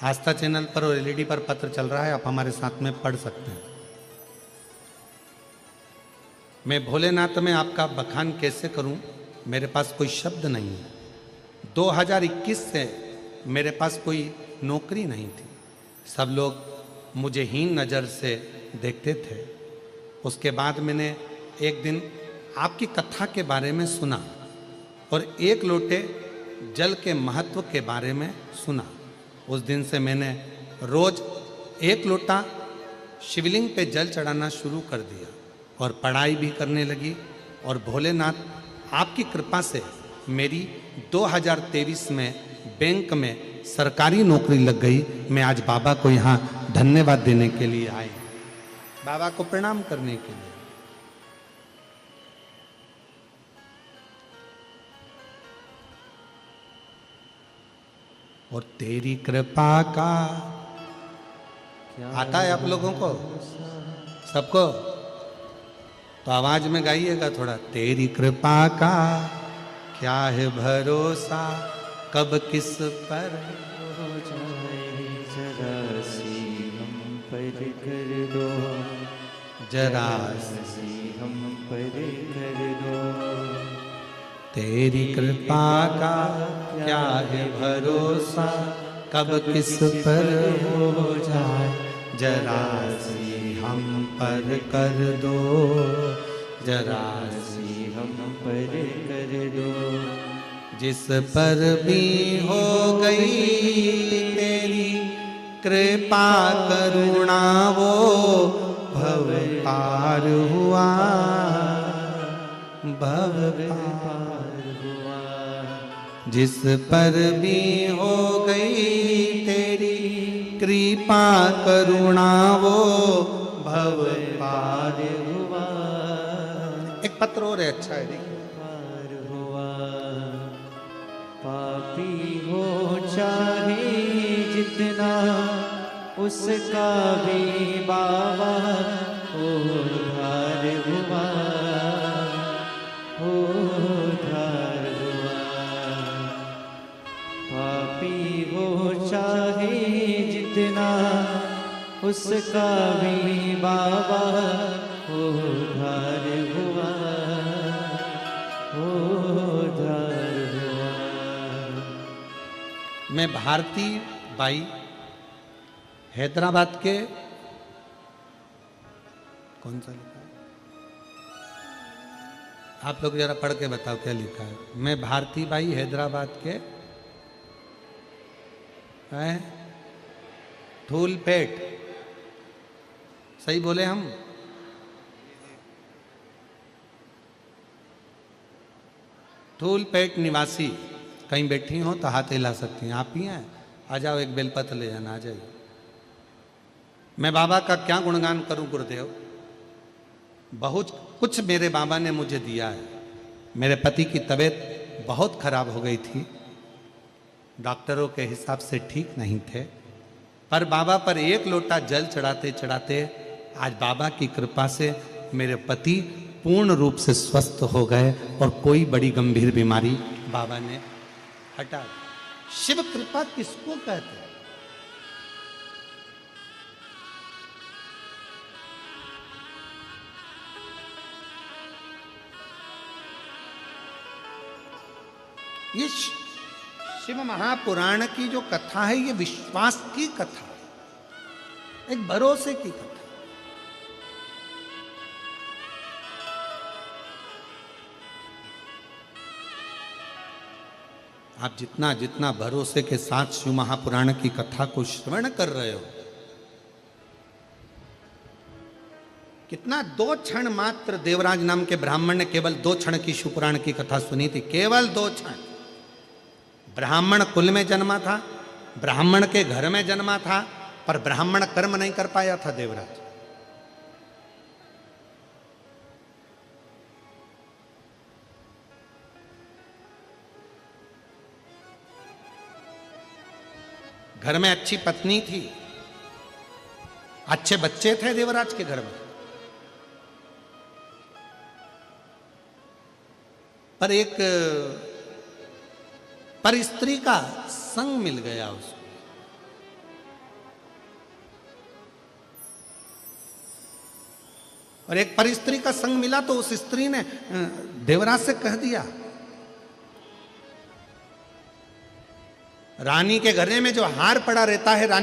आस्था channel पर और LED पर पत्र चल रहा है, आप हमारे साथ में पढ़ सकते हैं। मैं भोलेनाथ में आपका बखान कैसे करूं, मेरे पास कोई शब्द नहीं है। 2021 से मेरे पास कोई नौकरी नहीं थी, सब लोग मुझे हीन नज़र से देखते थे। उसके बाद मैंने एक दिन आपकी कथा के बारे में सुना और एक लोटे जल के महत्व के बारे में सुना। उस दिन से मैंने रोज एक लोटा शिवलिंग पे जल चढ़ाना शुरू कर दिया और पढ़ाई भी करने लगी। और भोलेनाथ आपकी कृपा से मेरी 2023 में बैंक में सरकारी नौकरी लग गई। मैं आज बाबा को यहाँ धन्यवाद देने के लिए आई, बाबा को प्रणाम करने के लिए। और तेरी कृपा का आता है आप लोगों को सबको, तो आवाज में गाइएगा थोड़ा। तेरी कृपा का क्या है भरोसा, कब किस पर हो जाए, जरा सी हम पर कर दो, जरा सी हम पर कर दो। तेरी कृपा का क्या है भरोसा, कब किस पर हो जाए, जरा सी हम पर कर दो, जरा सी हम पर कर दो। जिस पर भी हो गई तेरी कृपा करुणा, वो भव पार हुआ, भव पार हुआ। जिस पर भी हो गई तेरी कृपा करुणा, वो भव पार हुआ। एक पत्र और है, अच्छा है, देखिए। पार हुआ, पापी हो चाहे जितना, उसका भी बाबा उद्धार हुआ, उद्धार हुआ। पापी हो चाहे जितना, उसका भी बाबा उद्धार हुआ, उद्धार हुआ। मैं भारती बाई हैदराबाद के, कौन सा लिखा है आप लोग जरा पढ़ के बताओ क्या लिखा है। मैं भारती बाई हैदराबाद के हैं धूलपेट, सही बोले हम? धूलपेट निवासी, कहीं बैठी हो तो हाथ हिला सकती हैं। आप ही हैं, आ जाओ, एक बेलपत्र ले जाना, आ जाइए। मैं बाबा का क्या गुणगान करूं गुरुदेव, बहुत कुछ मेरे बाबा ने मुझे दिया है। मेरे पति की तबीयत बहुत खराब हो गई थी, डॉक्टरों के हिसाब से ठीक नहीं थे, पर बाबा पर एक लोटा जल चढ़ाते चढ़ाते आज बाबा की कृपा से मेरे पति पूर्ण रूप से स्वस्थ हो गए और कोई बड़ी गंभीर बीमारी बाबा ने हटा दी। शिव कृपा किसको कहते हैं? ये शिव महापुराण की जो कथा है, ये विश्वास की कथा है, एक भरोसे की कथा। आप जितना जितना भरोसे के साथ शिव महापुराण की कथा को श्रवण कर रहे हो, कितना 2 क्षण मात्र देवराज नाम के ब्राह्मण ने केवल 2 क्षण की शिवपुराण की कथा सुनी थी, केवल 2 क्षण। ब्राह्मण कुल में जन्मा था, ब्राह्मण के घर में जन्मा था, पर ब्राह्मण कर्म नहीं कर पाया था देवराज। घर में अच्छी पत्नी थी, अच्छे बच्चे थे देवराज के घर में, पर एक पर स्त्री का संग मिल गया उसको। और एक पर स्त्री का संग मिला तो उस स्त्री ने देवराज से कह दिया, रानी के घरे में जो हार पड़ा रहता है, रानी